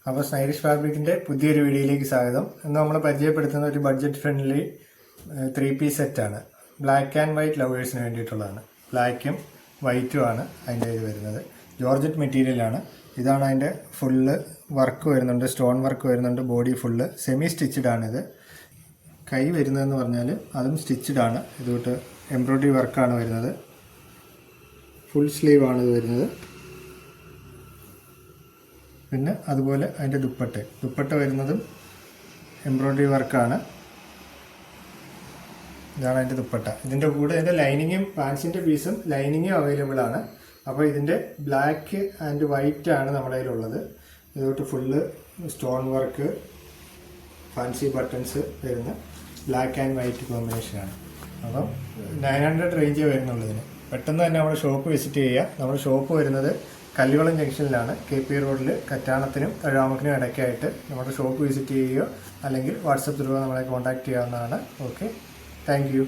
അപ്പോൾ സ്നൈലിഷ് ഫാബ്രിക്കിൻ്റെ പുതിയൊരു വീഡിയോയിലേക്ക് സ്വാഗതം. ഇന്ന് നമ്മൾ പരിചയപ്പെടുത്തുന്ന ഒരു ബഡ്ജറ്റ് ഫ്രണ്ട്ലി 3-piece സെറ്റാണ്. ബ്ലാക്ക് ആൻഡ് വൈറ്റ് ലവേഴ്സിന് വേണ്ടിയിട്ടുള്ളതാണ്. ബ്ലാക്കും വൈറ്റും ആണ് അതിൻ്റെ ഇത് വരുന്നത്. ജോർജറ്റ് മെറ്റീരിയലാണ്. ഇതാണ് അതിൻ്റെ ഫുള്ള് വർക്ക് വരുന്നുണ്ട്, സ്റ്റോൺ വർക്ക് വരുന്നുണ്ട്. ബോഡി ഫുള്ള് സെമി സ്റ്റിച്ചഡ് ആണിത്. കൈ വരുന്നതെന്ന് പറഞ്ഞാൽ അതും സ്റ്റിച്ചഡ് ആണ്. ഇതുകൊണ്ട് എംബ്രോയ്ഡറി വർക്കാണ് വരുന്നത്. ഫുൾ സ്ലീവ് ആണ് ഇത് വരുന്നത്. പിന്നെ അതുപോലെ അതിൻ്റെ ദുപ്പട്ട വരുന്നതും എംബ്രോയ്ഡറി വർക്കാണ്. ഇതാണ് അതിൻ്റെ ദുപ്പട്ട. ഇതിൻ്റെ കൂടെ ഇതിൻ്റെ ലൈനിങ്ങും പാൻസിൻ്റെ പീസും ലൈനിങ്ങും അവൈലബിൾ ആണ്. അപ്പോൾ ഇതിൻ്റെ ബ്ലാക്ക് ആൻഡ് വൈറ്റ് ആണ് നമ്മുടെ കയ്യിലുള്ളത്. ഇതോട്ട് full stone work, fancy buttons വരുന്ന ബ്ലാക്ക് ആൻഡ് വൈറ്റ് കോമ്പിനേഷനാണ്. അപ്പം 900 റേഞ്ചേ വരുന്നുള്ളൂ ഇതിന്. പെട്ടെന്ന് തന്നെ നമ്മുടെ ഷോപ്പ് വിസിറ്റ് ചെയ്യുക. നമ്മുടെ ഷോപ്പ് വരുന്നത് കല്ലുവളം ജംഗ്ഷനിലാണ്, KP റോഡിൽ കറ്റാണത്തിനും കഴാമക്കിനും ഇടയ്ക്കായിട്ട്. നമ്മുടെ ഷോപ്പ് വിസിറ്റ് ചെയ്യുകയോ അല്ലെങ്കിൽ വാട്സപ്പ് ത്രൂ നമ്മളെ കോൺടാക്ട് ചെയ്യാവുന്നതാണ്. Okay, thank you.